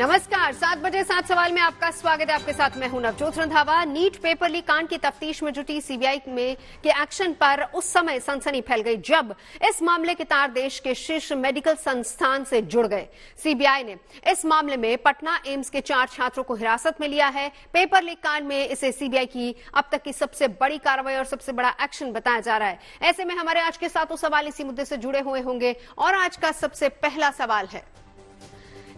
नमस्कार, 7 बजे 7 सवाल में आपका स्वागत है। आपके साथ मैं हूं Navjot Randhawa. NEET paper leak कांड की तफ्तीश में जुटी सीबीआई में के एक्शन पर उस समय सनसनी फैल गई जब इस मामले के तार देश के शीर्ष मेडिकल संस्थान से जुड़ गए। सीबीआई ने इस मामले में पटना एम्स के 4 छात्रों को हिरासत में लिया है। पेपर लीक कांड में इसे सीबीआई की अब तक की सबसे बड़ी कार्रवाई और सबसे बड़ा एक्शन बताया जा रहा है। ऐसे में हमारे आज के 7 सवाल इसी मुद्दे से जुड़े हुए होंगे और आज का सबसे पहला सवाल है,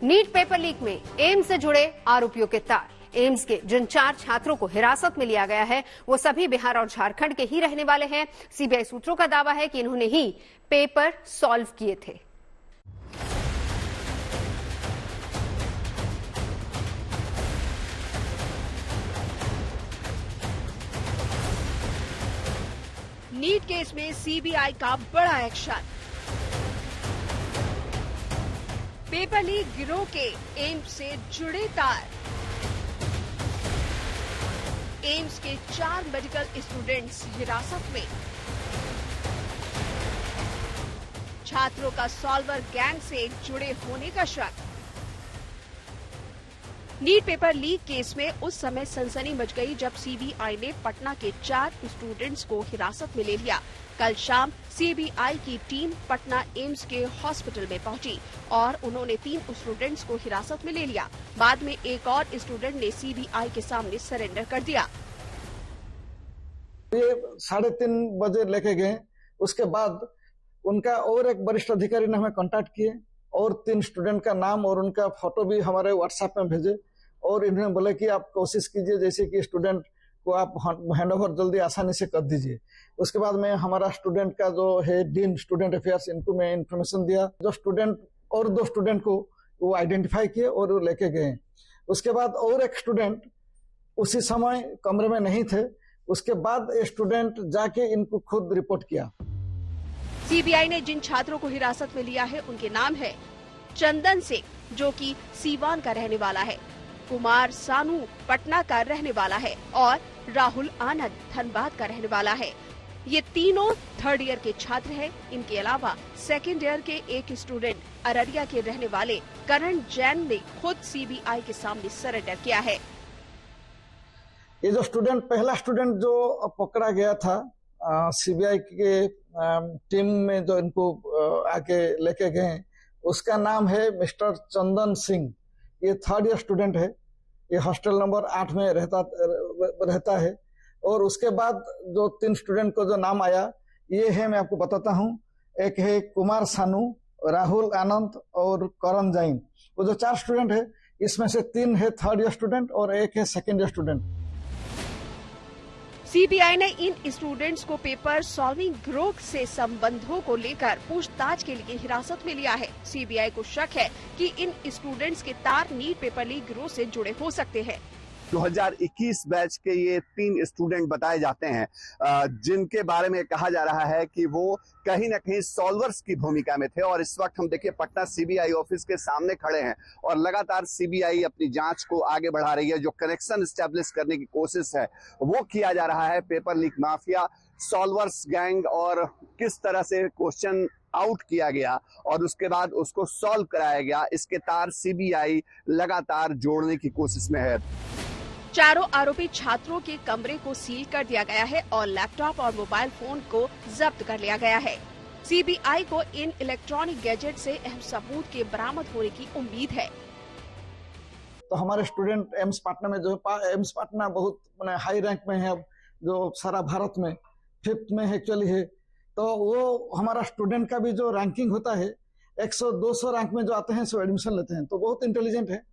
नीट पेपर लीक में एम्स से जुड़े आरोपियों के तार। एम्स के जिन 4 छात्रों को हिरासत में लिया गया है वो सभी बिहार और झारखंड के ही रहने वाले हैं। सीबीआई सूत्रों का दावा है कि इन्होंने ही पेपर सॉल्व किए थे। नीट केस में सीबीआई का बड़ा एक्शन। पेपर लीक गिरोह के एम्स से जुड़े तार। एम्स के 4 मेडिकल स्टूडेंट्स हिरासत में। छात्रों का सॉल्वर गैंग से जुड़े होने का शक। नीट पेपर लीक केस में उस समय सनसनी मच गई जब सीबीआई ने पटना के 4 स्टूडेंट्स को हिरासत में ले लिया। कल शाम सीबीआई की टीम पटना एम्स के हॉस्पिटल में पहुंची और उन्होंने 3 स्टूडेंट्स को हिरासत में ले लिया। बाद में एक और स्टूडेंट ने सीबीआई के सामने सरेंडर कर दिया। ये 3:30 बजे लेके गए। उसके बाद उनका और एक वरिष्ठ अधिकारी ने हमें कांटेक्ट किए और 3 स्टूडेंट का नाम और उनका फोटो भी हमारे व्हाट्सएप में भेजे और इन्होंने बोला कि आप कोशिश कीजिए जैसे कि स्टूडेंट को आप हैंडओवर जल्दी आसानी से कर दीजिए। उसके बाद में हमारा स्टूडेंट का जो है डीन स्टूडेंट अफेयर्स, इनको मैं इन्फॉर्मेशन दिया। जो स्टूडेंट और 2 स्टूडेंट को वो आइडेंटिफाई किए और वो लेके गए। उसके बाद और एक स्टूडेंट उसी समय कमरे में नहीं थे। उसके बाद स्टूडेंट जाके इनको खुद रिपोर्ट किया। सीबीआई ने जिन छात्रों को हिरासत में लिया है उनके नाम है चंदन सिंह जो कि सीवान का रहने वाला है, कुमार सानू पटना का रहने वाला है और राहुल आनंद धनबाद का रहने वाला है। ये तीनों 3rd ईयर के छात्र हैं। इनके अलावा 2nd ईयर के एक स्टूडेंट अररिया के रहने वाले करण जैन ने खुद सीबीआई के सामने सरेंडर किया है। ये जो स्टूडेंट, पहला स्टूडेंट जो पकड़ा गया था सीबीआई के टीम में जो इनको आके लेके गए, उसका नाम है मिस्टर चंदन सिंह। ये 3rd ईयर स्टूडेंट है। ये हॉस्टल नंबर 8 में रहता है। और उसके बाद जो 3 स्टूडेंट को जो नाम आया ये है, मैं आपको बताता हूँ। एक है कुमार सानू, राहुल आनंद और करण जैन। वो जो 4 स्टूडेंट है इसमें से 3 है 3rd ईयर स्टूडेंट और एक है 2nd ईयर स्टूडेंट। सीबीआई ने इन स्टूडेंट्स को पेपर सॉल्विंग गिरोह से संबंधों को लेकर पूछताछ के लिए हिरासत में लिया है। सीबीआई को शक है कि इन स्टूडेंट्स के तार नीट पेपर लीक गिरोह से जुड़े हो सकते हैं। 2021 बैच के ये 3 स्टूडेंट बताए जाते हैं जिनके बारे में कहा जा रहा है कि वो कहीं न कहीं सॉल्वर्स की भूमिका में थे। और इस वक्त हम देखिए पटना सीबीआई ऑफिस के सामने खड़े हैं और लगातार सीबीआई अपनी जांच को आगे बढ़ा रही है। जो कनेक्शन एस्टेब्लिश करने की कोशिश है वो किया जा रहा है। Paper leak mafia, solvers gang और किस तरह से क्वेश्चन आउट किया गया और उसके बाद उसको सॉल्व कराया गया, इसके तार सीबीआई लगातार जोड़ने की कोशिश में है। चारों आरोपी छात्रों के कमरे को सील कर दिया गया है और लैपटॉप और मोबाइल फोन को जब्त कर लिया गया है। सीबीआई को इन इलेक्ट्रॉनिक गैजेट से अहम सबूत के बरामद होने की उम्मीद है। तो हमारे स्टूडेंट एम्स पटना में, जो एम्स पटना बहुत हाई रैंक में है, अब जो सारा भारत में 5th में एक्चुअली है। तो वो हमारा स्टूडेंट का भी जो रैंकिंग होता है 100-200 रैंक में जो आते हैं सो एडमिशन लेते हैं। तो बहुत इंटेलिजेंट है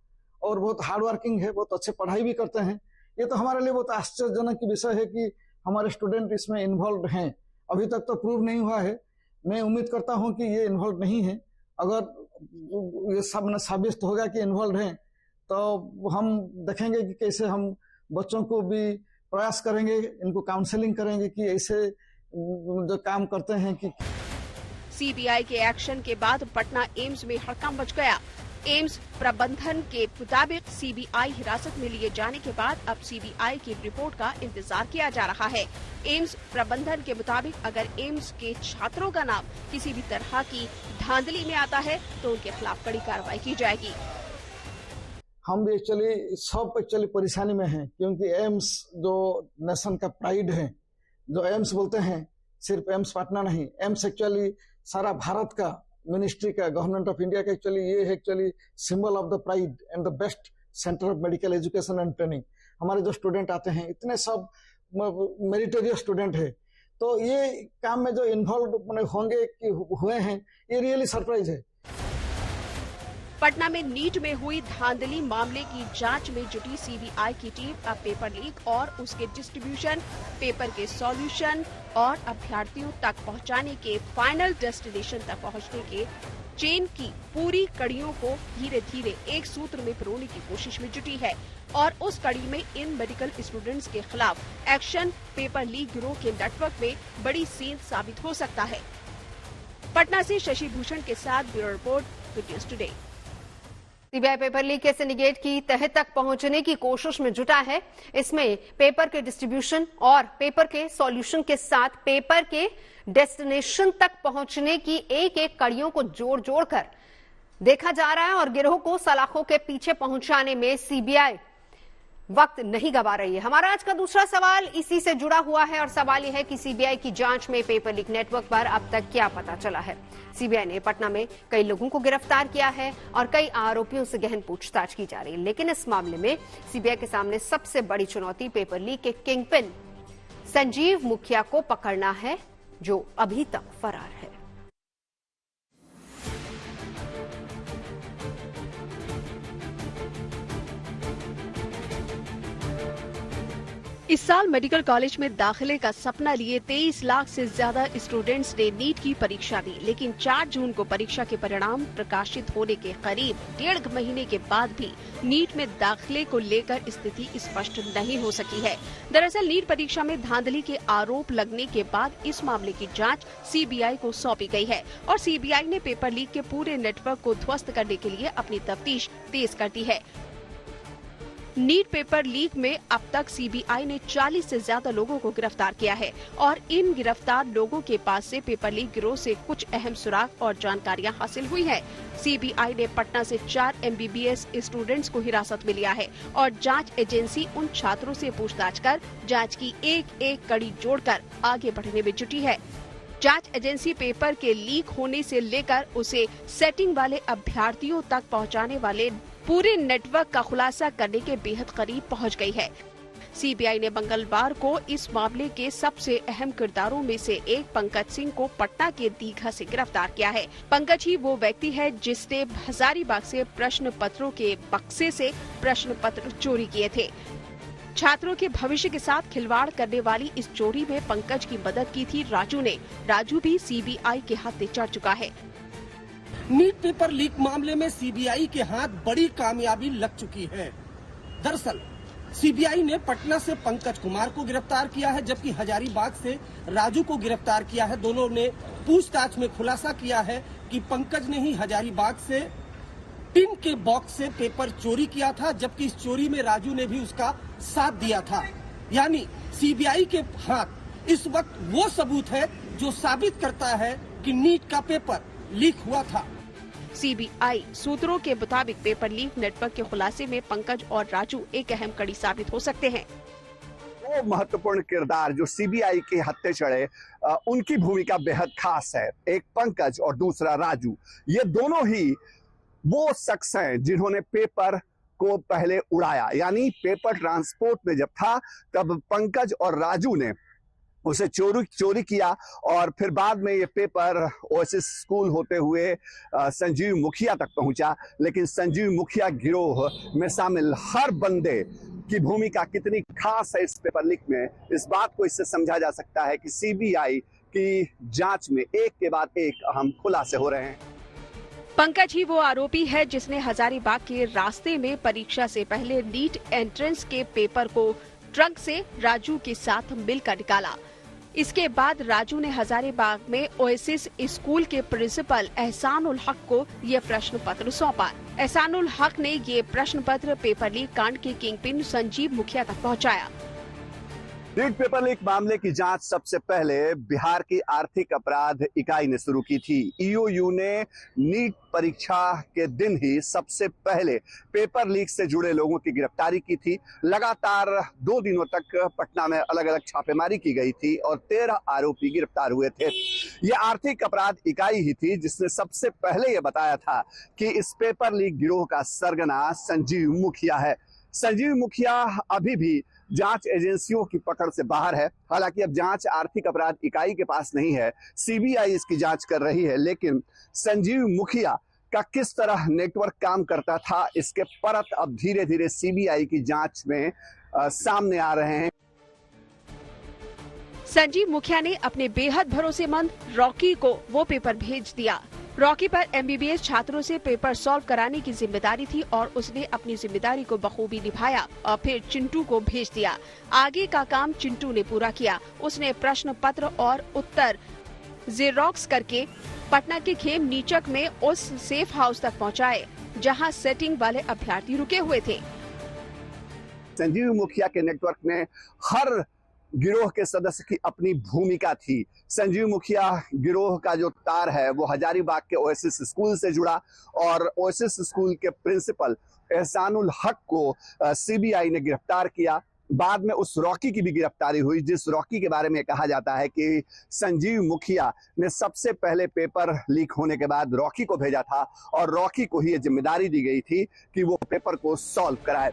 और बहुत हार्ड वर्किंग है, बहुत अच्छे पढ़ाई भी करते हैं। ये तो हमारे लिए बहुत आश्चर्यजनक की विषय है कि हमारे स्टूडेंट इसमें इन्वॉल्व हैं। अभी तक तो प्रूव नहीं हुआ है। मैं उम्मीद करता हूं कि ये इन्वॉल्व नहीं है। अगर ये सब साबित होगा कि इन्वॉल्व हैं तो हम देखेंगे कि कैसे हम बच्चों को भी प्रयास करेंगे, इनको काउंसलिंग करेंगे कि ऐसे जो काम करते हैं कि। सीबीआई के एक्शन के बाद पटना एम्स में हड़कंप मच गया। एम्स प्रबंधन के मुताबिक सीबीआई हिरासत में लिए जाने के बाद अब सीबीआई की रिपोर्ट का इंतजार किया जा रहा है। एम्स प्रबंधन के मुताबिक अगर एम्स के छात्रों का नाम किसी भी तरह की धांधली में आता है तो उनके खिलाफ कड़ी कार्रवाई की जाएगी। हम भी एक्चुअली परेशानी में हैं, क्योंकि एम्स जो नेशन का प्राइड है, जो एम्स बोलते हैं, सिर्फ एम्स पटना नहीं, एम्स एक्चुअली सारा भारत का, मिनिस्ट्री का, गवर्नमेंट ऑफ इंडिया का एक्चुअली ये है actually symbol of the pride and the best centre of medical education and training. हमारे जो स्टूडेंट आते हैं इतने सब मेरिटोरियस स्टूडेंट है, तो ये काम में जो इन्वॉल्व होंगे कि हुए हैं, ये रियली सरप्राइज है। पटना में नीट में हुई धांधली मामले की जांच में जुटी सीबीआई की टीम अब पेपर लीक और उसके डिस्ट्रीब्यूशन, पेपर के सॉल्यूशन और अभ्यर्थियों तक पहुंचाने के फाइनल डेस्टिनेशन तक पहुंचने के चेन की पूरी कड़ियों को धीरे धीरे एक सूत्र में पिरोने की कोशिश में जुटी है और उस कड़ी में इन मेडिकल स्टूडेंट्स के खिलाफ एक्शन पेपर लीक गिरोह के नेटवर्क में बड़ी सेंध साबित हो सकता है। पटना से शशि भूषण के साथ bureau report, good news today. CBI paper leak के सिंडिकेट की तह तक पहुंचने की कोशिश में जुटा है। इसमें पेपर के डिस्ट्रीब्यूशन और पेपर के सॉल्यूशन के साथ पेपर के डेस्टिनेशन तक पहुंचने की एक एक कड़ियों को जोड़ जोड़कर देखा जा रहा है और गिरोह को सलाखों के पीछे पहुंचाने में सीबीआई वक्त नहीं गवा रही है। हमारा आज का दूसरा सवाल इसी से जुड़ा हुआ है और सवाल यह है कि सीबीआई की जांच में पेपर लीक नेटवर्क पर अब तक क्या पता चला है। सीबीआई ने पटना में कई लोगों को गिरफ्तार किया है और कई आरोपियों से गहन पूछताछ की जा रही है, लेकिन इस मामले में सीबीआई के सामने सबसे बड़ी चुनौती पेपर लीक के किंगपिन संजीव मुखिया को पकड़ना है, जो अभी तक फरार है। इस साल मेडिकल कॉलेज में दाखिले का सपना लिए 23 लाख से ज्यादा स्टूडेंट्स ने नीट की परीक्षा दी, लेकिन 4 जून को परीक्षा के परिणाम प्रकाशित होने के करीब 1.5 महीने के बाद भी नीट में दाखिले को लेकर स्थिति स्पष्ट नहीं हो सकी है। दरअसल नीट परीक्षा में धांधली के आरोप लगने के बाद इस मामले की जांच सीबीआई को सौंपी गई है और सीबीआई ने पेपर लीक के पूरे नेटवर्क को ध्वस्त करने के लिए अपनी तफ्तीश तेज कर दी है। नीट पेपर लीक में अब तक सीबीआई ने 40 से ज्यादा लोगों को गिरफ्तार किया है और इन गिरफ्तार लोगों के पास से पेपर लीक गिरोह से कुछ अहम सुराग और जानकारियां हासिल हुई है। सीबीआई ने पटना से 4 एमबीबीएस स्टूडेंट्स को हिरासत में लिया है और जांच एजेंसी उन छात्रों से पूछताछ कर जांच की एक एक कड़ी जोड़कर आगे बढ़ने में जुटी है। जांच एजेंसी पेपर के लीक होने से लेकर उसे सेटिंग वाले अभ्यर्थियों तक पहुंचाने वाले पूरे नेटवर्क का खुलासा करने के बेहद करीब पहुंच गई है। सीबीआई ने मंगलवार को इस मामले के सबसे अहम किरदारों में से एक पंकज सिंह को पटना के दीघा से गिरफ्तार किया है। पंकज ही वो व्यक्ति है जिसने हजारीबाग से प्रश्न पत्रों के बक्से से प्रश्न पत्र चोरी किए थे। छात्रों के भविष्य के साथ खिलवाड़ करने वाली इस चोरी में पंकज की मदद की थी राजू ने। राजू भी सीबीआई के हाथे चढ़ चुका है। नीट पेपर लीक मामले में सीबीआई के हाथ बड़ी कामयाबी लग चुकी है। दरअसल सीबीआई ने पटना से पंकज कुमार को गिरफ्तार किया है, जबकि हजारीबाग से राजू को गिरफ्तार किया है। दोनों ने पूछताछ में खुलासा किया है कि पंकज ने ही हजारीबाग से टिन के बॉक्स से पेपर चोरी किया था, जबकि इस चोरी में राजू ने भी उसका साथ दिया था। यानी सीबीआई के हाथ इस वक्त वो सबूत है जो साबित करता है कि नीट का पेपर लीक हुआ था। सीबीआई सूत्रों के मुताबिक पेपर लीक नेटवर्क के खुलासे में पंकज और राजू एक अहम कड़ी साबित हो सकते हैं। वो महत्वपूर्ण किरदार जो सीबीआई के हत्थे चढ़े, उनकी भूमिका बेहद खास है। एक पंकज और दूसरा राजू, ये दोनों ही वो शख्स हैं जिन्होंने पेपर को पहले उड़ाया। यानी पेपर ट्रांसपोर्ट में जब था तब पंकज और राजू ने उसे चोरी किया और फिर बाद में ये पेपर ओएसिस स्कूल होते हुए संजीव मुखिया तक पहुंचा। लेकिन संजीव मुखिया गिरोह में शामिल हर बंदे की भूमिका कितनी खास है इस पेपर लीक में, इस बात को इससे समझा जा सकता है कि सीबीआई की जांच में एक के बाद एक अहम खुलासे हो रहे हैं। पंकज ही वो आरोपी है जिसने हजारीबाग के रास्ते में परीक्षा से पहले नीट एंट्रेंस के पेपर को ट्रक से राजू के साथ मिलकर निकाला। इसके बाद राजू ने हजारीबाग में ओएसिस स्कूल के प्रिंसिपल एहसानुल हक को ये प्रश्न पत्र सौंपा। एहसानुल हक ने ये प्रश्न पत्र पेपर लीक कांड के किंगपिन संजीव मुखिया तक पहुंचाया। नीट पेपर लीक मामले की जांच सबसे पहले बिहार की आर्थिक अपराध इकाई ने शुरू की थी। ईओयू ने नीट परीक्षा के दिन ही सबसे पहले पेपर लीक से जुड़े लोगों की गिरफ्तारी की थी। लगातार 2 दिनों तक पटना में अलग अलग छापेमारी की गई थी और 13 आरोपी गिरफ्तार हुए थे। यह आर्थिक अपराध इकाई ही थी जिसने सबसे पहले यह बताया था कि इस पेपर लीक गिरोह का सरगना संजीव मुखिया है। संजीव मुखिया अभी भी जांच एजेंसियों की पकड़ से बाहर है। हालांकि अब जांच आर्थिक अपराध इकाई के पास नहीं है, सीबीआई इसकी जांच कर रही है। लेकिन संजीव मुखिया का किस तरह नेटवर्क काम करता था, इसके परत अब धीरे धीरे सीबीआई की जांच में सामने आ रहे हैं। संजीव मुखिया ने अपने बेहद भरोसेमंद रॉकी को वो पेपर भेज दिया। रॉकी पर एमबीबीएस छात्रों से पेपर सॉल्व कराने की जिम्मेदारी थी और उसने अपनी जिम्मेदारी को बखूबी निभाया और फिर चिंटू को भेज दिया। आगे का काम चिंटू ने पूरा किया। उसने प्रश्न पत्र और उत्तर जेरोक्स करके पटना के खेम नीचक में उस सेफ हाउस तक पहुंचाए, जहां सेटिंग वाले अभ्यर्थी रुके हुए थे। संजीव मुखिया के नेटवर्क में हर गिरोह के सदस्य की अपनी भूमिका थी। संजीव मुखिया गिरोह का जो तार है वो हजारीबाग के ओएसिस स्कूल से जुड़ा और ओएसिस स्कूल के प्रिंसिपल एहसानुल हक को सीबीआई ने गिरफ्तार किया। बाद में उस रॉकी की भी गिरफ्तारी हुई, जिस रॉकी के बारे में कहा जाता है कि संजीव मुखिया ने सबसे पहले पेपर लीक होने के बाद रॉकी को भेजा था और रॉकी को ही ये जिम्मेदारी दी गई थी कि वो पेपर को सॉल्व कराए।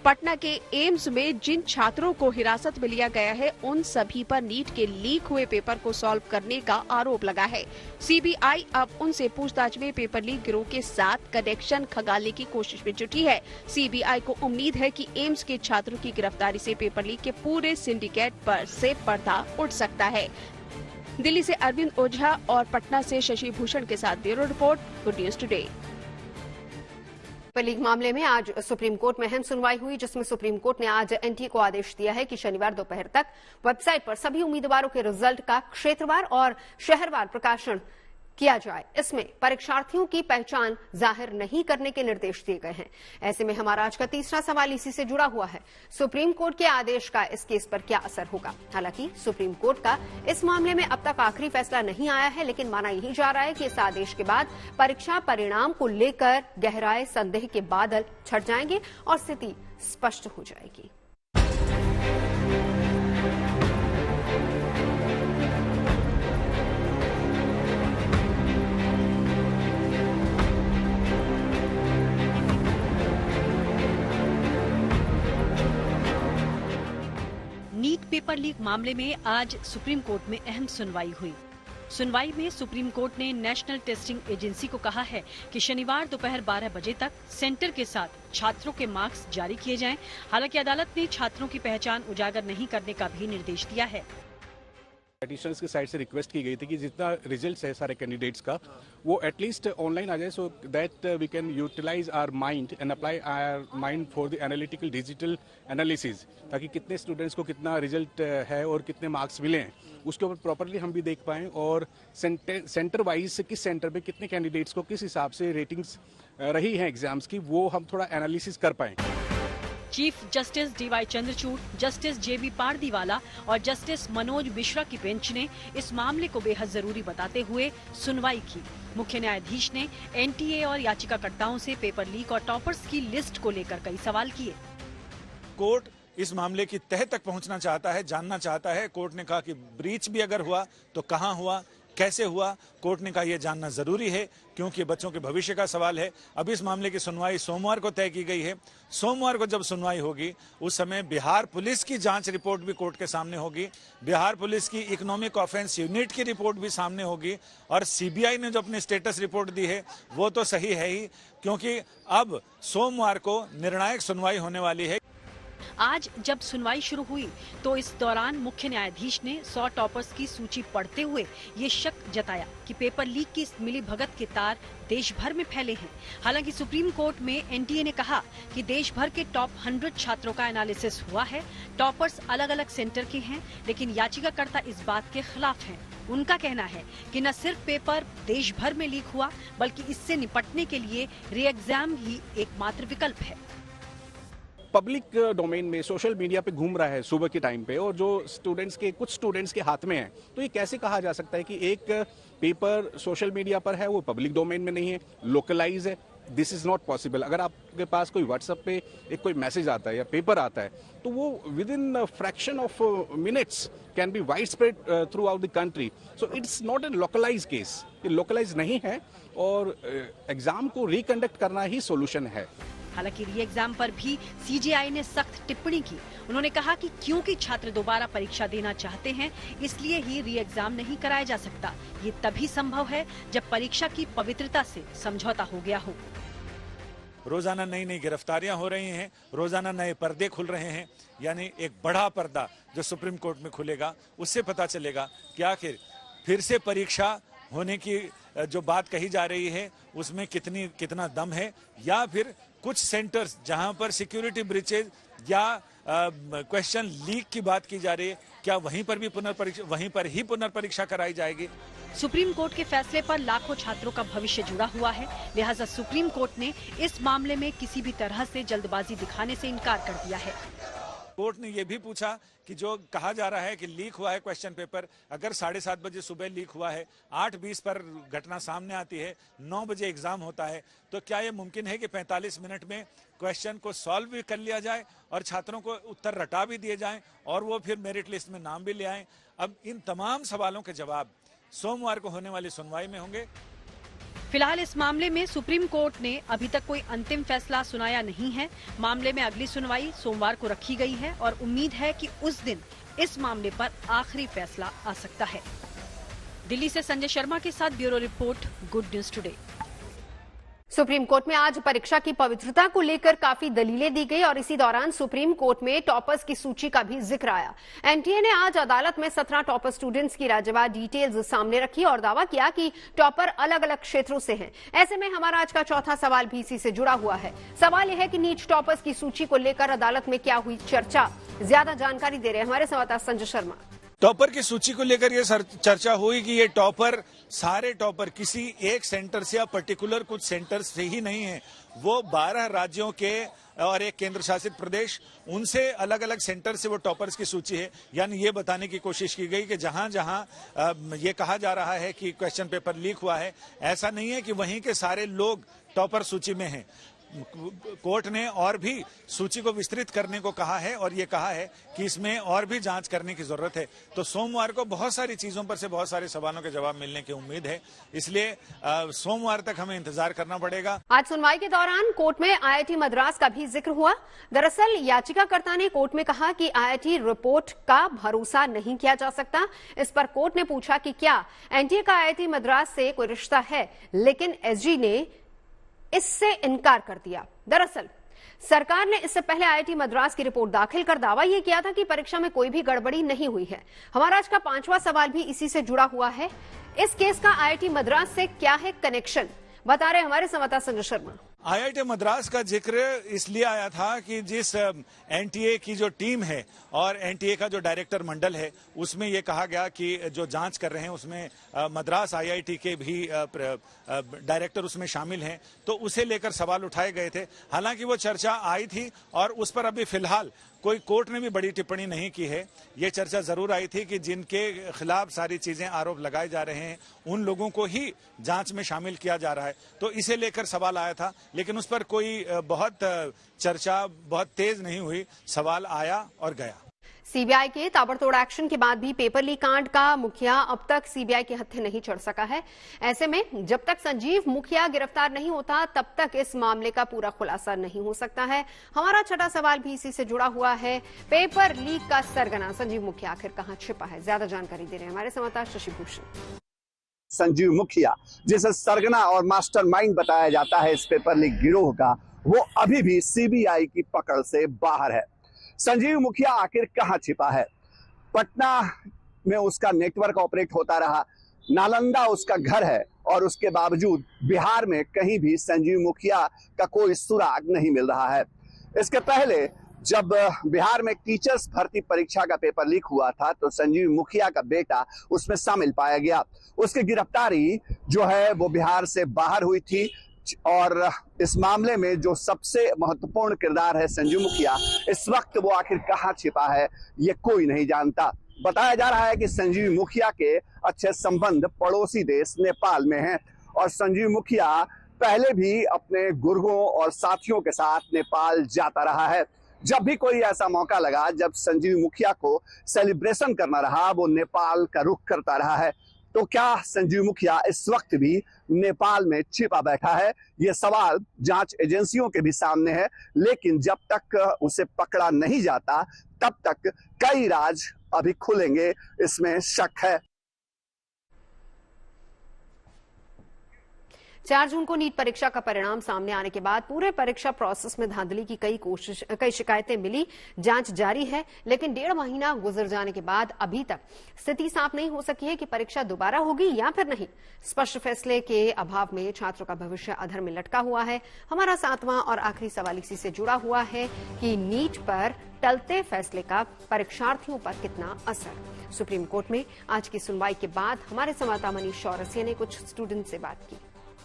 पटना के एम्स में जिन छात्रों को हिरासत में लिया गया है, उन सभी पर नीट के लीक हुए पेपर को सॉल्व करने का आरोप लगा है। सीबीआई अब उनसे पूछताछ में पेपर लीक गिरोह के साथ कनेक्शन खंगालने की कोशिश में जुटी है। सीबीआई को उम्मीद है कि एम्स के छात्रों की गिरफ्तारी से पेपर लीक के पूरे सिंडिकेट पर से पर्दा उठ सकता है। दिल्ली से अरविंद ओझा और पटना से शशि भूषण के साथ bureau report, good news today. Paper leak मामले में आज सुप्रीम कोर्ट में अहम सुनवाई हुई, जिसमें सुप्रीम कोर्ट ने आज एनटीए को आदेश दिया है कि शनिवार दोपहर तक वेबसाइट पर सभी उम्मीदवारों के रिजल्ट का क्षेत्रवार और शहरवार प्रकाशन किया जाए। इसमें परीक्षार्थियों की पहचान जाहिर नहीं करने के निर्देश दिए गए हैं। ऐसे में हमारा आज का तीसरा सवाल इसी से जुड़ा हुआ है। सुप्रीम कोर्ट के आदेश का इस केस पर क्या असर होगा? हालांकि सुप्रीम कोर्ट का इस मामले में अब तक आखिरी फैसला नहीं आया है, लेकिन माना यही जा रहा है कि इस आदेश के बाद परीक्षा परिणाम को लेकर गहराए संदेह के बादल छट जाएंगे और स्थिति स्पष्ट हो जाएगी। नीट पेपर लीक मामले में आज सुप्रीम कोर्ट में अहम सुनवाई हुई। सुनवाई में सुप्रीम कोर्ट ने नेशनल टेस्टिंग एजेंसी को कहा है कि शनिवार दोपहर 12 बजे तक सेंटर के साथ छात्रों के मार्क्स जारी किए जाएं। हालांकि अदालत ने छात्रों की पहचान उजागर नहीं करने का भी निर्देश दिया है। पेटिशनर्स की साइड से रिक्वेस्ट की गई थी कि जितना रिजल्ट्स है सारे कैंडिडेट्स का वो एटलीस्ट ऑनलाइन आ जाए, so that we can utilize our mind and apply our mind for the analytical digital analysis, ताकि कितने स्टूडेंट्स को कितना रिजल्ट है और कितने मार्क्स मिले हैं उसके ऊपर प्रॉपरली हम भी देख पाएं और सेंटर वाइज किस सेंटर पे कितने कैंडिडेट्स को किस हिसाब से रेटिंग्स रही हैं एग्जाम्स की, वो हम थोड़ा एनालिसिस कर पाएं। Chief justice DY Chandrachud, justice JB Pardiwala और जस्टिस मनोज मिश्रा की बेंच ने इस मामले को बेहद जरूरी बताते हुए सुनवाई की। मुख्य न्यायाधीश ने एनटीए और याचिकाकर्ताओं से पेपर लीक और टॉपर्स की लिस्ट को लेकर कई सवाल किए। कोर्ट इस मामले की तह तक पहुंचना चाहता है, जानना चाहता है। कोर्ट ने कहा कि ब्रीच भी अगर हुआ तो कहां हुआ, कैसे हुआ। कोर्ट ने कहा यह जानना जरूरी है क्योंकि बच्चों के भविष्य का सवाल है। अब इस मामले की सुनवाई सोमवार को तय की गई है। सोमवार को जब सुनवाई होगी उस समय बिहार पुलिस की जांच रिपोर्ट भी कोर्ट के सामने होगी। बिहार पुलिस की इकोनॉमिक ऑफेंस यूनिट की रिपोर्ट भी सामने होगी और सीबीआई ने जो अपनी स्टेटस रिपोर्ट दी है वो तो सही है ही, क्योंकि अब सोमवार को निर्णायक सुनवाई होने वाली है। आज जब सुनवाई शुरू हुई तो इस दौरान मुख्य न्यायाधीश ने 100 टॉपर्स की सूची पढ़ते हुए ये शक जताया कि पेपर लीक की मिलीभगत के तार देश भर में फैले हैं। हालांकि सुप्रीम कोर्ट में एनटीए ने कहा कि देश भर के टॉप 100 छात्रों का एनालिसिस हुआ है। टॉपर्स अलग अलग सेंटर के हैं, लेकिन याचिकाकर्ता इस बात के खिलाफ हैं। उनका कहना है कि न सिर्फ पेपर देश भर में लीक हुआ, बल्कि इससे निपटने के लिए री एग्जाम ही एकमात्र विकल्प है। पब्लिक डोमेन में सोशल मीडिया पे घूम रहा है सुबह के टाइम पे, और जो कुछ स्टूडेंट्स के हाथ में है, तो ये कैसे कहा जा सकता है कि एक पेपर सोशल मीडिया पर है वो पब्लिक डोमेन में नहीं है, लोकलाइज है? This is not possible. अगर आपके पास कोई व्हाट्सएप पे एक कोई मैसेज आता है या पेपर आता है, तो वो with in fraction of minutes can be wide spread through out the country. So it's not a localise case, ये लोकलाइज नहीं है, और एग्जाम को रिकंडक्ट करना ही सोल्यूशन है। हालांकि री एग्जाम पर भी सीजेआई ने सख्त टिप्पणी की। उन्होंने कहा कि क्योंकि छात्र दोबारा परीक्षा देना चाहते हैं, इसलिए ही री एग्जाम नहीं कराया जा सकता। ये तभी संभव है जब परीक्षा की पवित्रता से समझौता हो गया हो। रोजाना नई नई गिरफ्तारियां हो रही हैं, रोजाना नए पर्दे खुल रहे हैं, यानी एक बड़ा पर्दा जो सुप्रीम कोर्ट में खुलेगा, उससे पता चलेगा कि आखिर फिर से परीक्षा होने की जो बात कही जा रही है उसमें कितना दम है, या फिर कुछ सेंटर्स जहां पर सिक्योरिटी ब्रीचेज या क्वेश्चन लीक की बात की जा रही है, क्या वहीं पर ही पुनर्परीक्षा कराई जाएगी। सुप्रीम कोर्ट के फैसले पर लाखों छात्रों का भविष्य जुड़ा हुआ है, लिहाजा सुप्रीम कोर्ट ने इस मामले में किसी भी तरह से जल्दबाजी दिखाने से इनकार कर दिया है। कोर्ट ने यह भी पूछा कि जो कहा जा रहा है कि लीक हुआ है क्वेश्चन पेपर, अगर 7:30 बजे सुबह लीक हुआ है, 8:20 पर घटना सामने आती है, 9 बजे एग्जाम होता है, तो क्या यह मुमकिन है कि 45 मिनट में क्वेश्चन को सॉल्व भी कर लिया जाए और छात्रों को उत्तर रटा भी दिए जाएं और वो फिर मेरिट लिस्ट में नाम भी ले आएं? अब इन तमाम सवालों के जवाब सोमवार को होने वाली सुनवाई में होंगे। फिलहाल इस मामले में सुप्रीम कोर्ट ने अभी तक कोई अंतिम फैसला सुनाया नहीं है। मामले में अगली सुनवाई सोमवार को रखी गई है और उम्मीद है कि उस दिन इस मामले पर आखिरी फैसला आ सकता है। दिल्ली से संजय शर्मा के साथ bureau report, good news today. Supreme court में आज परीक्षा की पवित्रता को लेकर काफी दलीलें दी गई और इसी दौरान सुप्रीम कोर्ट में टॉपर्स की सूची का भी जिक्र आया। एनटीए ने आज अदालत में 17 टॉपर स्टूडेंट्स की राज्यवार डिटेल्स सामने रखी और दावा किया कि टॉपर अलग अलग क्षेत्रों से हैं। ऐसे में हमारा आज का चौथा सवाल भी इसी से जुड़ा हुआ है। सवाल यह है कि नीट टॉपर्स की सूची को लेकर अदालत में क्या हुई चर्चा। ज्यादा जानकारी दे रहे हैं हमारे संवाददाता संजय शर्मा। टॉपर की सूची को लेकर ये चर्चा हुई कि ये टॉपर, सारे टॉपर किसी एक सेंटर से या पर्टिकुलर कुछ सेंटर से ही नहीं है, वो 12 राज्यों के और एक केंद्र शासित प्रदेश, उनसे अलग अलग सेंटर से वो टॉपर्स की सूची है। यानी ये बताने की कोशिश की गई कि जहां जहां ये कहा जा रहा है कि क्वेश्चन पेपर लीक हुआ है, ऐसा नहीं है कि वहीं के सारे लोग टॉपर सूची में हैं। कोर्ट ने और भी सूची को विस्तृत करने को कहा है और ये कहा है कि इसमें और भी जांच करने की जरूरत है। तो सोमवार को बहुत सारी चीजों पर से बहुत सारे सवालों के जवाब मिलने की उम्मीद है, इसलिए सोमवार तक हमें इंतजार करना पड़ेगा। आज सुनवाई के दौरान कोर्ट में आईआईटी मद्रास का भी जिक्र हुआ। दरअसल याचिकाकर्ता ने कोर्ट में कहा कि आईआईटी रिपोर्ट का भरोसा नहीं किया जा सकता। इस पर कोर्ट ने पूछा कि क्या एनटीए का आईआईटी मद्रास से कोई रिश्ता है, लेकिन एसजी ने इससे इनकार कर दिया। दरअसल सरकार ने इससे पहले आईआईटी मद्रास की रिपोर्ट दाखिल कर दावा यह किया था कि परीक्षा में कोई भी गड़बड़ी नहीं हुई है। हमारा आज का 5वां सवाल भी इसी से जुड़ा हुआ है। इस केस का आईआईटी मद्रास से क्या है कनेक्शन, बता रहे हमारे संवाददाता संजय शर्मा। आईआईटी मद्रास का जिक्र इसलिए आया था कि जिस एनटीए की जो टीम है और एनटीए का जो डायरेक्टर मंडल है, उसमें ये कहा गया कि जो जांच कर रहे हैं उसमें मद्रास आईआईटी के भी डायरेक्टर उसमें शामिल हैं, तो उसे लेकर सवाल उठाए गए थे। हालांकि वो चर्चा आई थी और उस पर अभी फिलहाल कोई कोर्ट ने भी बड़ी टिप्पणी नहीं की है। ये चर्चा जरूर आई थी कि जिनके खिलाफ सारी चीजें आरोप लगाए जा रहे हैं उन लोगों को ही जांच में शामिल किया जा रहा है, तो इसे लेकर सवाल आया था, लेकिन उस पर कोई बहुत चर्चा बहुत तेज नहीं हुई। सवाल आया और गया। सीबीआई के ताबड़तोड़ एक्शन के बाद भी पेपर लीक कांड का मुखिया अब तक सीबीआई के हत्थे नहीं चढ़ सका है। ऐसे में जब तक संजीव मुखिया गिरफ्तार नहीं होता तब तक इस मामले का पूरा खुलासा नहीं हो सकता है। हमारा छठा सवाल भी इसी से जुड़ा हुआ है। पेपर लीक का सरगना संजीव मुखिया आखिर कहां छिपा है, ज्यादा जानकारी दे रहे हैं हमारे संवाददाता शशि भूषण। संजीव मुखिया, जिसे सरगना और मास्टरमाइंड बताया जाता है इस पेपर लीक गिरोह का, वो अभी भी सीबीआई की पकड़ से बाहर है। संजीव मुखिया आखिर कहां छिपा है? पटना में उसका नेटवर्क ऑपरेट होता रहा, नालंदा उसका घर है और उसके बावजूद बिहार में कहीं भी संजीव मुखिया का कोई सुराग नहीं मिल रहा है। इसके पहले जब बिहार में टीचर्स भर्ती परीक्षा का पेपर लीक हुआ था तो संजीव मुखिया का बेटा उसमें शामिल पाया गया। उसकी गिरफ्तारी जो है वो बिहार से बाहर हुई थी। और इस मामले में जो सबसे महत्वपूर्ण किरदार है संजीव मुखिया, इस वक्त वो आखिर कहाँ छिपा है ये कोई नहीं जानता। बताया जा रहा है कि संजीव मुखिया के अच्छे संबंध पड़ोसी देश नेपाल में हैं और संजीव मुखिया पहले भी अपने गुर्गों और साथियों के साथ नेपाल जाता रहा है। जब भी कोई ऐसा मौका लगा जब संजीव मुखिया को सेलिब्रेशन करना रहा, वो नेपाल का रुख करता रहा है। तो क्या संजीव मुखिया इस वक्त भी नेपाल में छिपा बैठा है? ये सवाल जांच एजेंसियों के भी सामने है, लेकिन जब तक उसे पकड़ा नहीं जाता तब तक कई राज अभी खुलेंगे, इसमें शक है। 4 जून को नीट परीक्षा का परिणाम सामने आने के बाद पूरे परीक्षा प्रोसेस में धांधली की कई शिकायतें मिली। जांच जारी है, लेकिन 1.5 महीना गुजर जाने के बाद अभी तक स्थिति साफ नहीं हो सकी है कि परीक्षा दोबारा होगी या फिर नहीं। स्पष्ट फैसले के अभाव में छात्रों का भविष्य अधर में लटका हुआ है। हमारा 7वां और आखिरी सवाल इसी से जुड़ा हुआ है कि नीट पर टलते फैसले का परीक्षार्थियों पर कितना असर। सुप्रीम कोर्ट में आज की सुनवाई के बाद हमारे संवाददाता मनीष चौरसिया ने कुछ स्टूडेंट से बात की।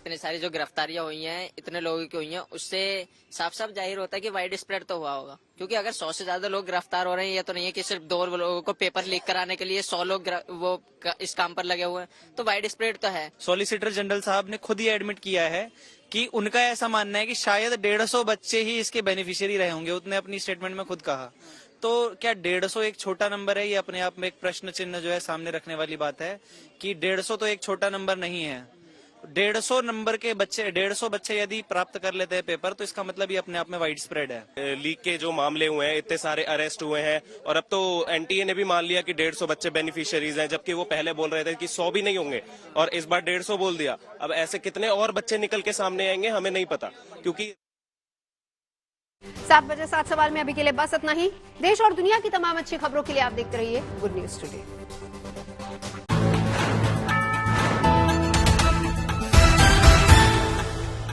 इतनी सारी जो गिरफ्तारियां हुई हैं, इतने लोगों की हुई हैं, उससे साफ साफ जाहिर होता है कि वाइड स्प्रेड तो हुआ होगा। क्योंकि अगर 100 से ज्यादा लोग गिरफ्तार हो रहे हैं, ये तो नहीं है कि सिर्फ 2 लोगों को पेपर लीक कराने के लिए 100 लोग वो इस काम पर लगे हुए हैं, तो वाइड स्प्रेड तो है। सॉलिसिटर जनरल साहब ने खुद ही एडमिट किया है कि उनका ऐसा मानना है कि शायद 150 बच्चे ही इसके बेनिफिशियरी रहे होंगे। उसने अपनी स्टेटमेंट में खुद कहा। तो क्या 150 एक छोटा नंबर है? ये अपने आप में एक प्रश्न चिन्ह जो है सामने रखने वाली बात है कि 150 तो एक छोटा नंबर नहीं है। 150 बच्चे यदि प्राप्त कर लेते हैं पेपर, तो इसका मतलब ये अपने आप में वाइड स्प्रेड है। लीक के जो मामले हुए हैं, इतने सारे अरेस्ट हुए हैं और अब तो एनटीए ने भी मान लिया कि 150 बच्चे बेनिफिशियरीज हैं, जबकि वो पहले बोल रहे थे कि 100 भी नहीं होंगे और इस बार 150 बोल दिया। अब ऐसे कितने और बच्चे निकल के सामने आएंगे हमें नहीं पता, क्योंकि 7 बजे 7 सवाल में अभी के लिए बस इतना ही। देश और दुनिया की तमाम अच्छी खबरों के लिए आप देखते रहिए गुड न्यूज टुडे।